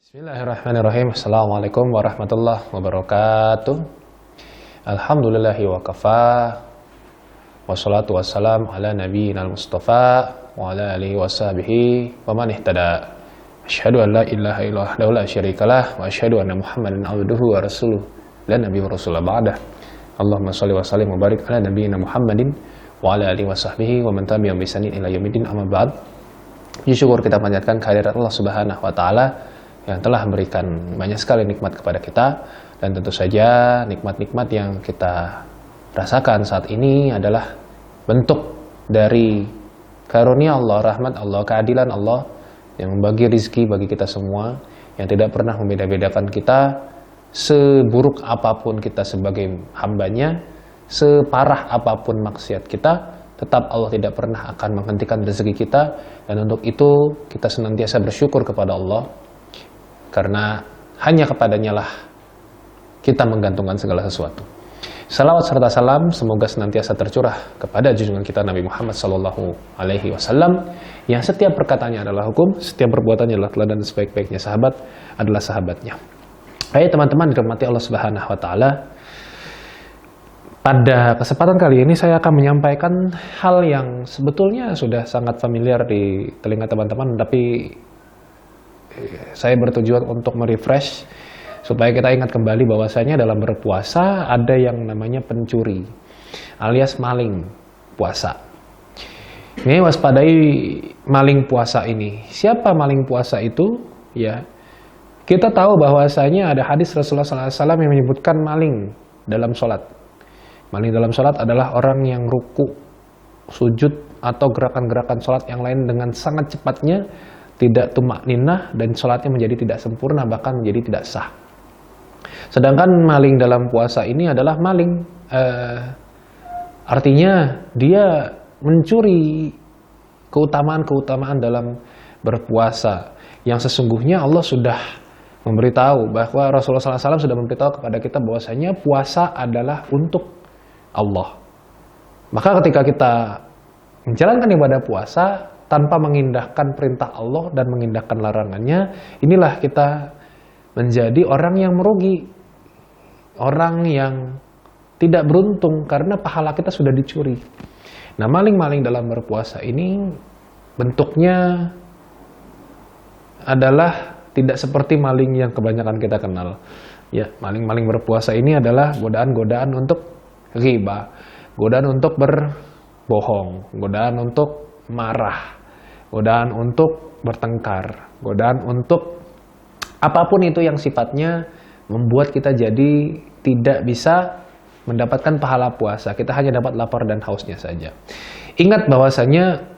Bismillahirrahmanirrahim. Assalamualaikum warahmatullahi wabarakatuh. Alhamdulillahi wa kafa. Wassalatu wassalam ala nabiyyina al-mustafa wa ala alihi wa sahbihi wa man ihtada. Asyhadu an la ilaha illallah wa la syarikalah wa asyhadu anna Muhammadan abduhu wa rasuluh la nabiyya rasulullah ba'dah. Allahumma shalli wa sallim wa barik ala nabiyyina Muhammadin wa ala alihi wa sahbihi wa man tabi'ahum bi ihsanin ila yaumil amma ba'd. Puji syukur kita panjatkan kehadirat Allah Subhanahu wa taala yang telah memberikan banyak sekali nikmat kepada kita, dan tentu saja nikmat-nikmat yang kita rasakan saat ini adalah bentuk dari karunia Allah, rahmat Allah, keadilan Allah yang membagi rizki bagi kita semua, yang tidak pernah membeda-bedakan kita. Seburuk apapun kita sebagai hambanya, separah apapun maksiat kita, tetap Allah tidak pernah akan menghentikan rezeki kita, dan untuk itu kita senantiasa bersyukur kepada Allah, karena hanya kepadanya lah kita menggantungkan segala sesuatu. Salawat serta salam semoga senantiasa tercurah kepada junjungan kita Nabi Muhammad Sallallahu Alaihi Wasallam, yang setiap perkataannya adalah hukum, setiap perbuatannya adalah teladan, dan sebaik-baiknya sahabat adalah sahabatnya. Hai teman-teman dirahmati Allah Subhanahu Wa Taala. Pada kesempatan kali ini saya akan menyampaikan hal yang sebetulnya sudah sangat familiar di telinga teman-teman, tapi saya bertujuan untuk merefresh supaya kita ingat kembali bahwasanya dalam berpuasa ada yang namanya pencuri alias maling puasa. Ini waspadai maling puasa ini. Siapa maling puasa itu? Ya, kita tahu bahwasanya ada hadis Rasulullah SAW yang menyebutkan maling dalam sholat. Maling dalam sholat adalah orang yang ruku, sujud, atau gerakan-gerakan sholat yang lain dengan sangat cepatnya, tidak tumak ninah, dan sholatnya menjadi tidak sempurna, bahkan menjadi tidak sah. Sedangkan maling dalam puasa ini adalah maling, artinya dia mencuri keutamaan-keutamaan dalam berpuasa, yang sesungguhnya Allah sudah memberitahu, bahwa Rasulullah SAW sudah memberitahu kepada kita bahwasanya puasa adalah untuk Allah. Maka ketika kita menjalankan ibadah puasa tanpa mengindahkan perintah Allah dan mengindahkan larangannya, inilah kita menjadi orang yang merugi, orang yang tidak beruntung karena pahala kita sudah dicuri. Nah, maling-maling dalam berpuasa ini bentuknya adalah tidak seperti maling yang kebanyakan kita kenal. Ya, maling-maling berpuasa ini adalah godaan-godaan untuk riba, godaan untuk berbohong, godaan untuk marah, godaan untuk bertengkar, godaan untuk apapun itu yang sifatnya membuat kita jadi tidak bisa mendapatkan pahala puasa. Kita hanya dapat lapar dan hausnya saja. Ingat bahwasanya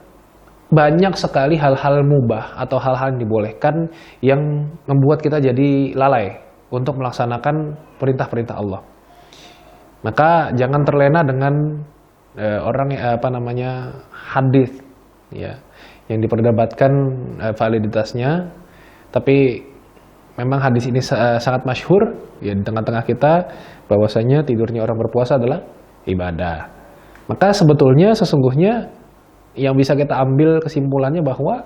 banyak sekali hal-hal mubah atau hal-hal yang dibolehkan yang membuat kita jadi lalai untuk melaksanakan perintah-perintah Allah. Maka jangan terlena dengan hadis, ya, yang diperdebatkan validitasnya, tapi memang hadis ini sangat masyhur ya di tengah-tengah kita, bahwasanya tidurnya orang berpuasa adalah ibadah. Maka sesungguhnya yang bisa kita ambil kesimpulannya bahwa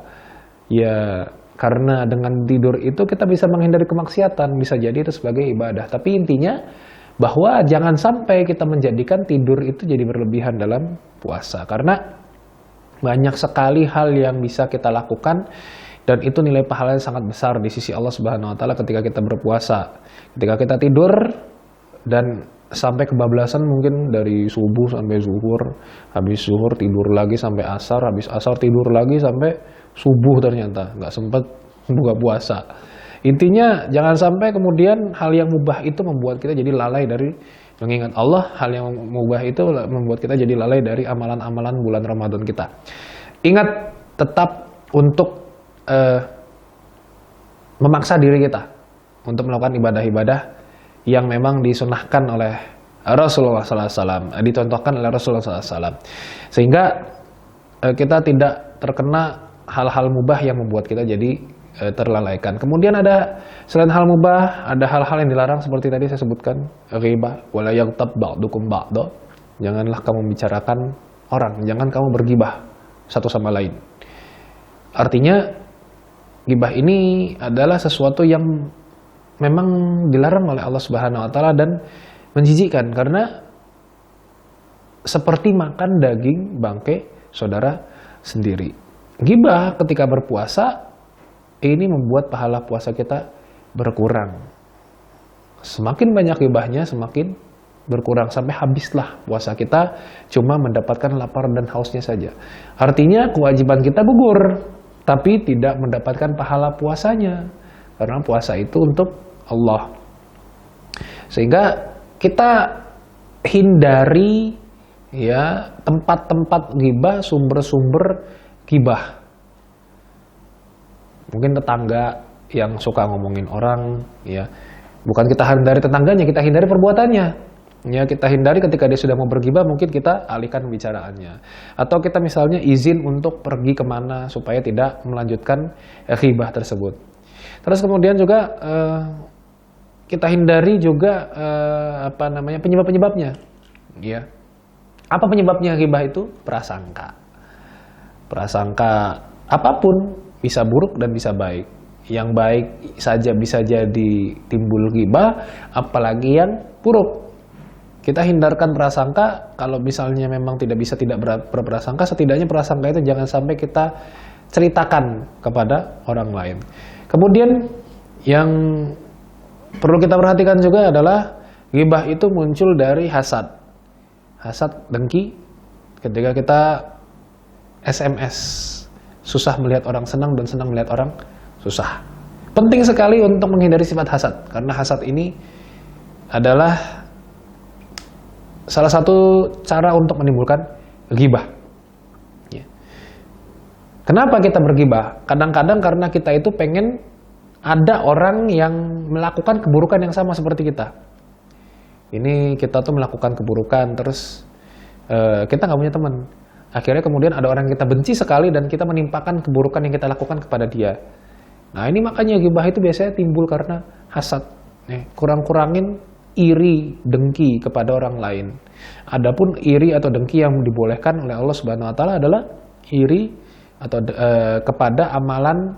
ya karena dengan tidur itu kita bisa menghindari kemaksiatan, bisa jadi itu sebagai ibadah. Tapi intinya bahwa jangan sampai kita menjadikan tidur itu jadi berlebihan dalam puasa, karena banyak sekali hal yang bisa kita lakukan dan itu nilai pahalanya sangat besar di sisi Allah Subhanahu wa taala ketika kita berpuasa. Ketika kita tidur dan sampai kebablasan, mungkin dari subuh sampai zuhur, habis zuhur tidur lagi sampai asar, habis asar tidur lagi sampai subuh, ternyata nggak sempat buka puasa. Intinya jangan sampai kemudian hal yang mubah itu membuat kita jadi lalai dari mengingat Allah. Hal yang mubah itu membuat kita jadi lalai dari amalan-amalan bulan Ramadan kita. Ingat tetap untuk memaksa diri kita untuk melakukan ibadah-ibadah yang memang disunahkan oleh Rasulullah SAW, dicontohkan oleh Rasulullah SAW, sehingga kita tidak terkena hal-hal mubah yang membuat kita jadi terlalaikan. Kemudian ada selain hal mubah, ada hal-hal yang dilarang seperti tadi saya sebutkan, ghibah, wala yaghtab ba'dukum ba'da. Janganlah kamu membicarakan orang, jangan kamu bergibah satu sama lain. Artinya ghibah ini adalah sesuatu yang memang dilarang oleh Allah Subhanahu wa taala dan menjijikkan karena seperti makan daging bangkai saudara sendiri. Ghibah ketika berpuasa ini membuat pahala puasa kita berkurang. Semakin banyak ghibahnya semakin berkurang sampai habislah puasa kita cuma mendapatkan lapar dan hausnya saja. Artinya kewajiban kita gugur tapi tidak mendapatkan pahala puasanya karena puasa itu untuk Allah. Sehingga kita hindari ya tempat-tempat ghibah, sumber-sumber ghibah. Mungkin tetangga yang suka ngomongin orang, ya bukan kita hindari tetangganya, kita hindari perbuatannya. Ya kita hindari ketika dia sudah mau berghibah, mungkin kita alihkan pembicaraannya. Atau kita misalnya izin untuk pergi kemana supaya tidak melanjutkan ghibah tersebut. Terus kemudian juga kita hindari juga penyebab-penyebabnya. Ya. Apa penyebabnya ghibah itu? Prasangka. Prasangka apapun bisa buruk dan bisa baik. Yang baik saja bisa jadi timbul ghibah, apalagi yang buruk. Kita hindarkan prasangka, kalau misalnya memang tidak berprasangka, setidaknya prasangka itu jangan sampai kita ceritakan kepada orang lain. Kemudian yang perlu kita perhatikan juga adalah ghibah itu muncul dari hasad. Hasad, dengki, ketika kita SMS, susah melihat orang senang dan senang melihat orang susah. Penting sekali untuk menghindari sifat hasad, karena hasad ini adalah salah satu cara untuk menimbulkan ghibah. Ya. Kenapa kita berghibah? Kadang-kadang karena kita itu pengen ada orang yang melakukan keburukan yang sama seperti kita. Ini kita tuh melakukan keburukan, terus kita nggak punya teman. Akhirnya kemudian ada orang yang kita benci sekali dan kita menimpakan keburukan yang kita lakukan kepada dia. Nah ini makanya ghibah itu biasanya timbul karena hasad. Kurang-kurangin iri, dengki kepada orang lain. Adapun iri atau dengki yang dibolehkan oleh Allah Subhanahu wa taala adalah iri atau kepada amalan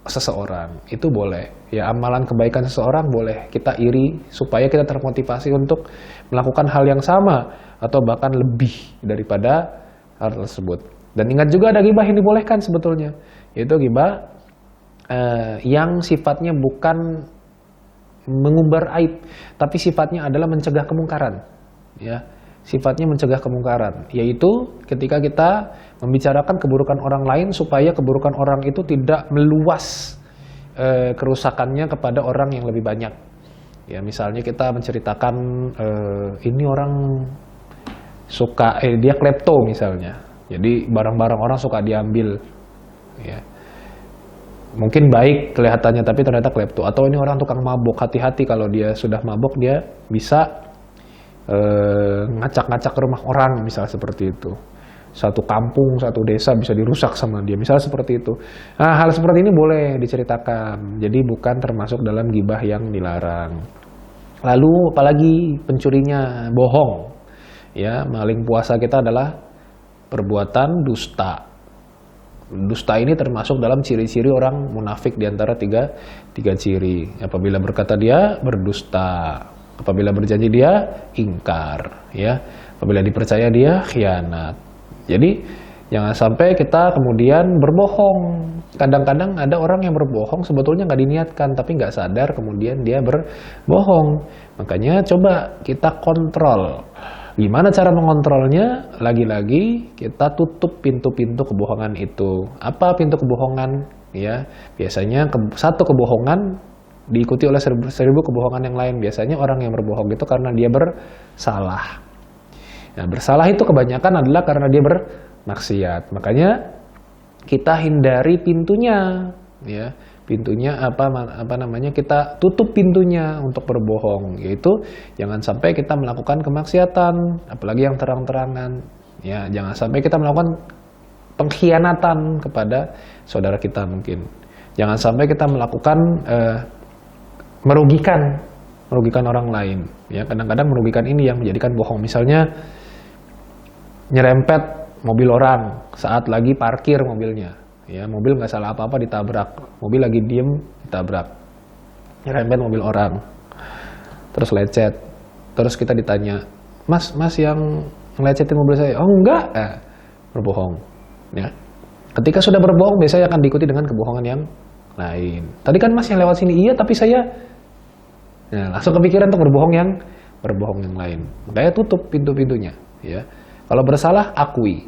seseorang. Itu boleh. Ya, amalan kebaikan seseorang boleh kita iri supaya kita termotivasi untuk melakukan hal yang sama atau bahkan lebih daripada hal tersebut. Dan ingat juga ada ghibah yang dibolehkan sebetulnya. Yaitu ghibah yang sifatnya bukan mengumbar aib, tapi sifatnya adalah mencegah kemungkaran. Ya, sifatnya mencegah kemungkaran, yaitu ketika kita membicarakan keburukan orang lain supaya keburukan orang itu tidak meluas kerusakannya kepada orang yang lebih banyak. Ya, misalnya kita menceritakan ini orang suka dia klepto misalnya. Jadi barang-barang orang suka diambil. Ya. Mungkin baik kelihatannya tapi ternyata klepto, atau ini orang tukang mabuk, hati-hati kalau dia sudah mabuk dia bisa ngacak-ngacak ke rumah orang, misalnya seperti itu. Satu kampung, satu desa bisa dirusak sama dia, misalnya seperti itu. Nah, hal seperti ini boleh diceritakan, jadi bukan termasuk dalam ghibah yang dilarang. Lalu apalagi pencurinya bohong, ya maling puasa kita adalah perbuatan dusta. Dusta ini termasuk dalam ciri-ciri orang munafik di antara tiga ciri. Apabila berkata dia berdusta, apabila berjanji dia ingkar, ya. Apabila dipercaya dia khianat. Jadi jangan sampai kita kemudian berbohong. Kadang-kadang ada orang yang berbohong sebetulnya nggak diniatkan, tapi nggak sadar kemudian dia berbohong. Makanya coba kita kontrol. Gimana cara mengontrolnya? Lagi-lagi kita tutup pintu-pintu kebohongan itu. Apa pintu kebohongan? Ya, biasanya satu kebohongan diikuti oleh seribu kebohongan yang lain. Biasanya orang yang berbohong itu karena dia bersalah. Nah, bersalah itu kebanyakan adalah karena dia bermaksiat. Makanya kita hindari pintunya, ya. Pintunya kita tutup pintunya untuk berbohong, yaitu jangan sampai kita melakukan kemaksiatan, apalagi yang terang-terangan. Ya, jangan sampai kita melakukan pengkhianatan kepada saudara kita mungkin. Jangan sampai kita melakukan merugikan orang lain. Ya, kadang-kadang merugikan ini yang menjadikan bohong. Misalnya nyerempet mobil orang saat lagi parkir mobilnya. Ya, mobil nggak salah apa-apa ditabrak. Mobil lagi diem ditabrak. Nyerempet mobil orang. Terus lecet. Terus kita ditanya, Mas yang ngelecetin mobil saya? Oh enggak, berbohong. Ya. Ketika sudah berbohong, biasanya akan diikuti dengan kebohongan yang lain. Tadi kan Mas yang lewat sini, iya tapi saya, nah, langsung kepikiran untuk berbohong yang lain. Makanya tutup pintu-pintunya. Ya. Kalau bersalah, akui.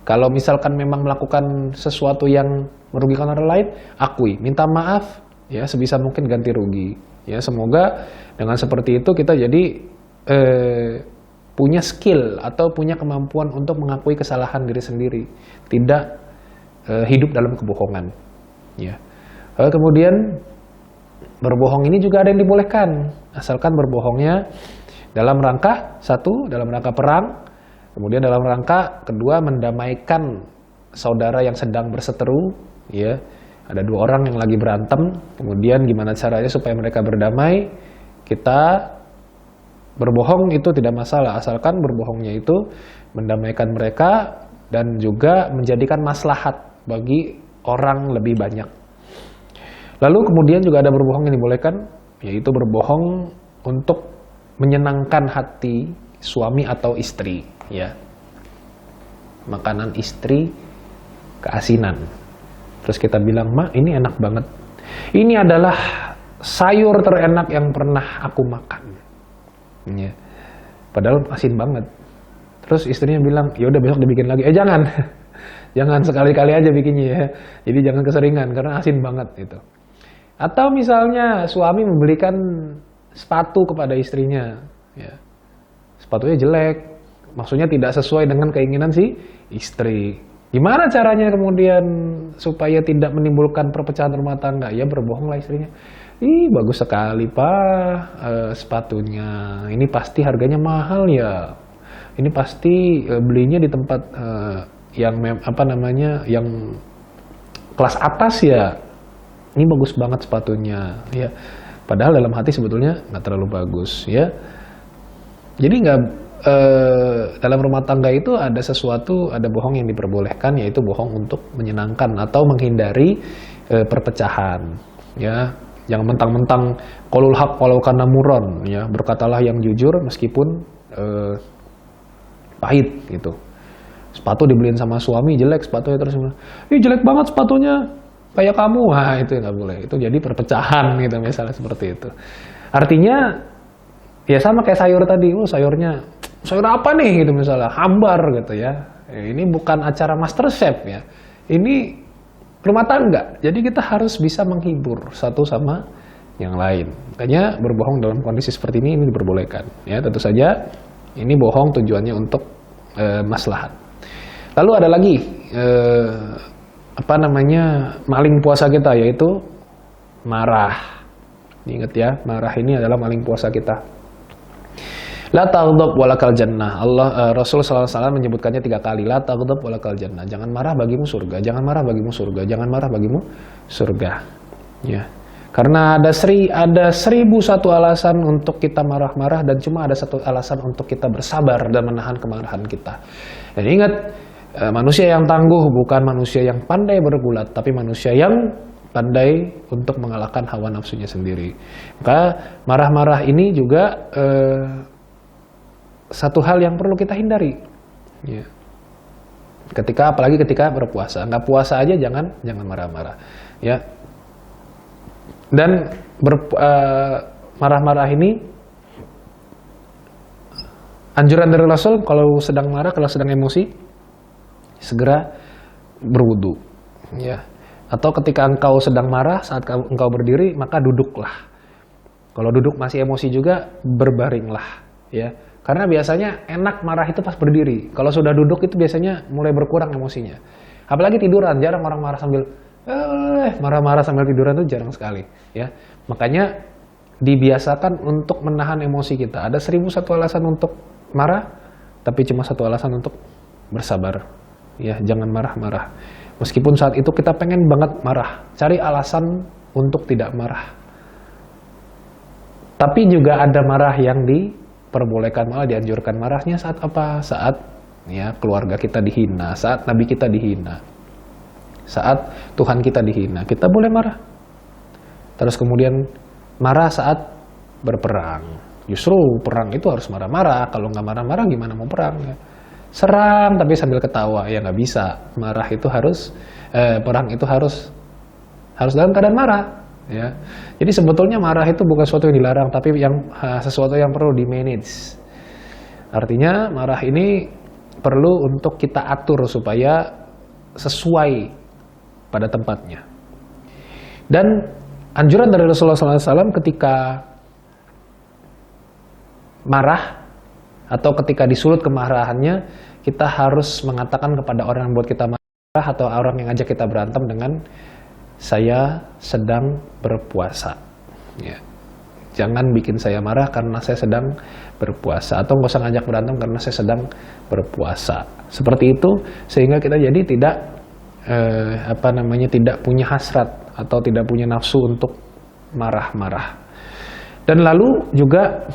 Kalau misalkan memang melakukan sesuatu yang merugikan orang lain, akui, minta maaf, ya sebisa mungkin ganti rugi. Ya, semoga dengan seperti itu kita jadi punya skill atau punya kemampuan untuk mengakui kesalahan diri sendiri, tidak hidup dalam kebohongan. Ya. Kemudian berbohong ini juga ada yang dibolehkan, asalkan berbohongnya dalam rangka satu, dalam rangka perang. Kemudian dalam rangka kedua, mendamaikan saudara yang sedang berseteru, ya. Ada dua orang yang lagi berantem, kemudian gimana caranya supaya mereka berdamai. Kita berbohong itu tidak masalah, asalkan berbohongnya itu mendamaikan mereka dan juga menjadikan maslahat bagi orang lebih banyak. Lalu kemudian juga ada berbohong yang dibolehkan, yaitu berbohong untuk menyenangkan hati suami atau istri, ya. Makanan istri keasinan. Terus kita bilang, "Ma, ini enak banget. Ini adalah sayur terenak yang pernah aku makan." Ya. Padahal asin banget. Terus istrinya bilang, "Ya udah besok dibikin lagi." Jangan. Jangan, sekali-kali aja bikinnya ya. Jadi jangan keseringan karena asin banget itu. Atau misalnya suami membelikan sepatu kepada istrinya, ya. Sepatunya jelek, maksudnya tidak sesuai dengan keinginan si istri. Gimana caranya kemudian supaya tidak menimbulkan perpecahan rumah tangga? Ya berbohonglah istrinya. Ih, bagus sekali Pak sepatunya. Ini pasti harganya mahal ya. Ini pasti belinya di tempat yang yang kelas atas ya. Ini bagus banget sepatunya. Ya. Padahal dalam hati sebetulnya nggak terlalu bagus ya. Jadi dalam rumah tangga itu ada sesuatu, ada bohong yang diperbolehkan, yaitu bohong untuk menyenangkan atau menghindari perpecahan. Ya, yang mentang-mentang qaulul haq walau kana murran, ya, berkatalah yang jujur meskipun pahit gitu. Sepatu dibeliin sama suami jelek sepatunya, terus ih jelek banget sepatunya kayak kamu, wah itu nggak boleh. Itu jadi perpecahan gitu misalnya seperti itu. Artinya ya sama kayak sayur tadi, sayurnya sayur apa nih gitu misalnya, hambar gitu ya. Ini bukan acara MasterChef ya. Ini rumah tangga. Jadi kita harus bisa menghibur satu sama yang lain. Makanya berbohong dalam kondisi seperti ini diperbolehkan. Ya, tentu saja ini bohong tujuannya untuk maslahat. Lalu ada lagi maling puasa kita, yaitu marah. Ingat ya, marah ini adalah maling puasa kita. La taghdab walakal jannah. Rasul sallallahu alaihi wasallam menyebutkannya 3 kali. La taghdab walakal jannah. Jangan marah bagimu surga. Jangan marah bagimu surga. Jangan marah bagimu surga. Ya. Karena ada 1001 alasan untuk kita marah-marah dan cuma ada 1 alasan untuk kita bersabar dan menahan kemarahan kita. Dan ingat, manusia yang tangguh bukan manusia yang pandai bergulat, tapi manusia yang pandai untuk mengalahkan hawa nafsunya sendiri. Maka marah-marah ini juga satu hal yang perlu kita hindari. Ya. Apalagi ketika berpuasa. Nggak puasa aja jangan marah-marah. Ya. Dan marah-marah ini anjuran dari Rasul, kalau sedang marah, kalau sedang emosi, segera berwudu. Ya. Atau ketika engkau sedang marah, saat engkau berdiri, maka duduklah. Kalau duduk masih emosi juga, berbaringlah. Ya. Karena biasanya enak marah itu pas berdiri. Kalau sudah duduk itu biasanya mulai berkurang emosinya. Apalagi tiduran, jarang orang marah sambil marah-marah sambil tiduran itu jarang sekali. Ya, makanya dibiasakan untuk menahan emosi kita. Ada 1001 alasan untuk marah, tapi cuma 1 alasan untuk bersabar. Ya, jangan marah-marah. Meskipun saat itu kita pengen banget marah, cari alasan untuk tidak marah. Tapi juga ada marah yang diperbolehkan, malah dianjurkan. Marahnya saat apa? Saat ya keluarga kita dihina, saat Nabi kita dihina. saat Tuhan kita dihina, kita boleh marah. Terus kemudian marah saat berperang. Justru perang itu harus marah-marah. Kalau nggak marah-marah gimana mau perang? Ya? Serang tapi sambil ketawa, ya nggak bisa. Marah itu harus, perang itu harus dalam keadaan marah. Ya. Jadi sebetulnya marah itu bukan sesuatu yang dilarang, tapi sesuatu yang perlu di manage. Artinya marah ini perlu untuk kita atur supaya sesuai pada tempatnya. Dan anjuran dari Rasulullah SAW ketika marah atau ketika disulut kemarahannya, kita harus mengatakan kepada orang yang buat kita marah atau orang yang ngajak kita berantem dengan saya sedang berpuasa. Ya. Jangan bikin saya marah karena saya sedang berpuasa, atau nggak usah ngajak berantem karena saya sedang berpuasa. Seperti itu sehingga kita jadi tidak tidak punya hasrat atau tidak punya nafsu untuk marah-marah. Dan lalu juga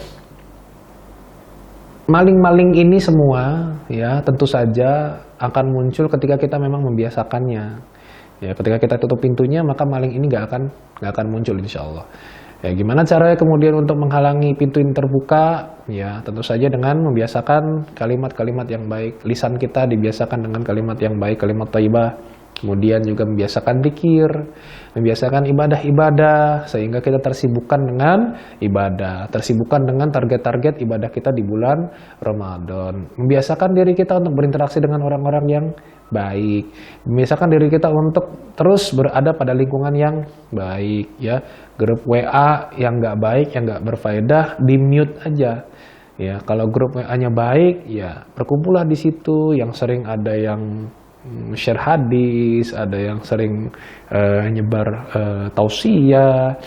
maling-maling ini semua ya tentu saja akan muncul ketika kita memang membiasakannya. Ya, ketika kita tutup pintunya, maka maling ini nggak akan muncul, insya Allah. Ya, gimana caranya kemudian untuk menghalangi pintu ini terbuka? Ya, tentu saja dengan membiasakan kalimat-kalimat yang baik. Lisan kita dibiasakan dengan kalimat yang baik, kalimat thayyibah. Kemudian juga membiasakan dzikir, membiasakan ibadah-ibadah, sehingga kita tersibukkan dengan ibadah, tersibukkan dengan target-target ibadah kita di bulan Ramadan. Membiasakan diri kita untuk berinteraksi dengan orang-orang yang baik, membiasakan diri kita untuk terus berada pada lingkungan yang baik, ya. Grup WA yang nggak baik, yang nggak berfaedah, di mute aja. Ya, kalau grup WA-nya baik, ya berkumpullah di situ. Yang sering ada yang share hadis, ada yang sering nyebar tausiah,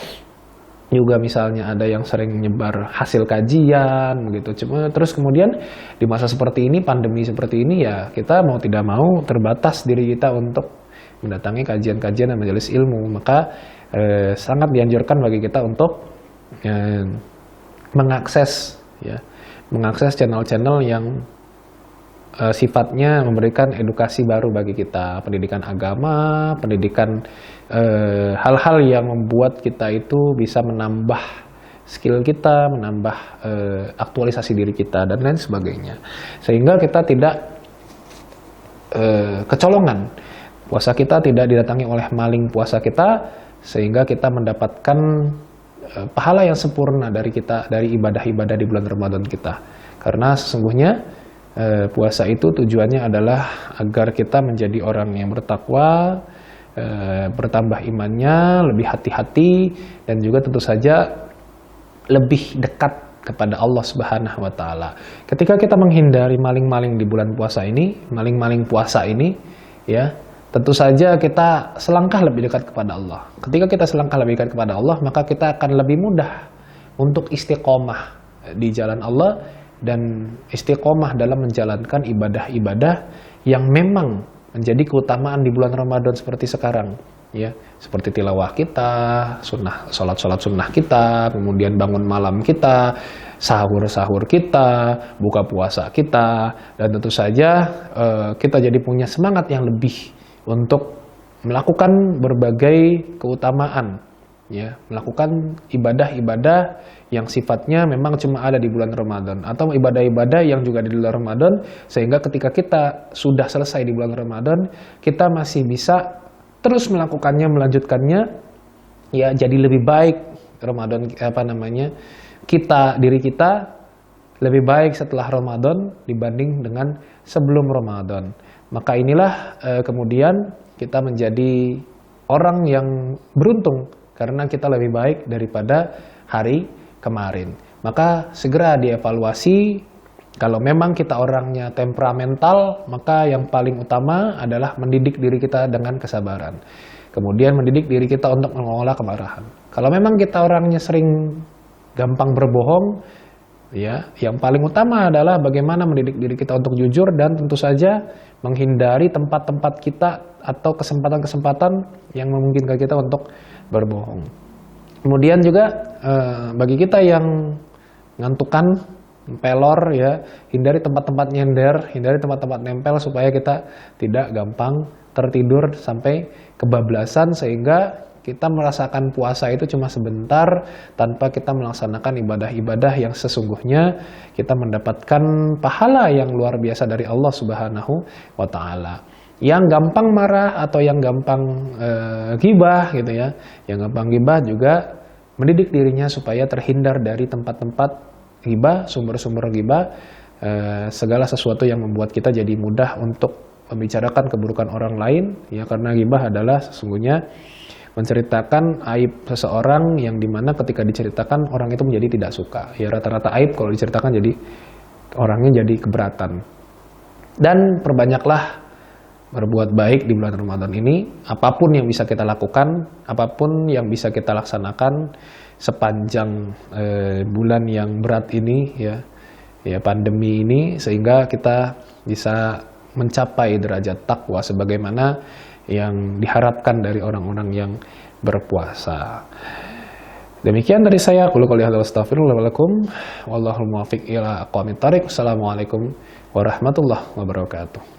juga misalnya ada yang sering nyebar hasil kajian begitu. Cuma terus kemudian di masa seperti ini, pandemi seperti ini, ya kita mau tidak mau terbatas diri kita untuk mendatangi kajian-kajian dan majelis ilmu. Maka sangat dianjurkan bagi kita untuk mengakses channel-channel yang sifatnya memberikan edukasi baru bagi kita, pendidikan agama, pendidikan hal-hal yang membuat kita itu bisa menambah skill kita, menambah aktualisasi diri kita, dan lain sebagainya. Sehingga kita tidak kecolongan, puasa kita tidak didatangi oleh maling puasa kita, sehingga kita mendapatkan pahala yang sempurna dari ibadah-ibadah di bulan Ramadan kita. Karena sesungguhnya puasa itu tujuannya adalah agar kita menjadi orang yang bertakwa, bertambah imannya, lebih hati-hati, dan juga tentu saja lebih dekat kepada Allah Subhanahu wa Ta'ala. Ketika kita menghindari maling-maling di bulan puasa ini, maling-maling puasa ini, ya, tentu saja kita selangkah lebih dekat kepada Allah. Ketika kita selangkah lebih dekat kepada Allah, maka kita akan lebih mudah untuk istiqomah di jalan Allah dan istiqomah dalam menjalankan ibadah-ibadah yang memang menjadi keutamaan di bulan Ramadan seperti sekarang, ya, seperti tilawah kita, sholat sunnah kita, kemudian bangun malam kita, sahur kita, buka puasa kita, dan tentu saja kita jadi punya semangat yang lebih untuk melakukan berbagai keutamaan, ya, melakukan ibadah-ibadah yang sifatnya memang cuma ada di bulan Ramadan, atau ibadah-ibadah yang juga di bulan Ramadan, sehingga ketika kita sudah selesai di bulan Ramadan, kita masih bisa terus melakukannya, melanjutkannya, ya, jadi lebih baik Ramadan, diri kita lebih baik setelah Ramadan dibanding dengan sebelum Ramadan. Maka inilah kemudian kita menjadi orang yang beruntung karena kita lebih baik daripada hari kemarin. Maka segera dievaluasi. Kalau memang kita orangnya temperamental, maka yang paling utama adalah mendidik diri kita dengan kesabaran. Kemudian mendidik diri kita untuk mengelola kemarahan. Kalau memang kita orangnya sering gampang berbohong, ya, yang paling utama adalah bagaimana mendidik diri kita untuk jujur, dan tentu saja menghindari tempat-tempat kita atau kesempatan-kesempatan yang memungkinkan kita untuk berbohong. Kemudian juga bagi kita yang ngantukan, pelor, ya, hindari tempat-tempat nyender, hindari tempat-tempat nempel supaya kita tidak gampang tertidur sampai kebablasan sehingga kita merasakan puasa itu cuma sebentar tanpa kita melaksanakan ibadah-ibadah yang sesungguhnya kita mendapatkan pahala yang luar biasa dari Allah Subhanahu wa taala. Yang gampang marah atau yang gampang ghibah gitu ya. Yang gampang ghibah juga mendidik dirinya supaya terhindar dari tempat-tempat ghibah, sumber-sumber ghibah, segala sesuatu yang membuat kita jadi mudah untuk membicarakan keburukan orang lain ya, karena ghibah adalah sesungguhnya menceritakan aib seseorang yang dimana ketika diceritakan orang itu menjadi tidak suka. Ya rata-rata aib kalau diceritakan jadi orangnya jadi keberatan. Dan perbanyaklah berbuat baik di bulan Ramadan ini. Apapun yang bisa kita lakukan, apapun yang bisa kita laksanakan sepanjang bulan yang berat ini ya pandemi ini, sehingga kita bisa mencapai derajat takwa sebagaimana yang diharapkan dari orang-orang yang berpuasa. Demikian dari saya. Qul qouli hadza wa astaghfirullah walakum. Wallahul muwaffiq ila aqwamit thariq. Assalamualaikum warahmatullahi wabarakatuh.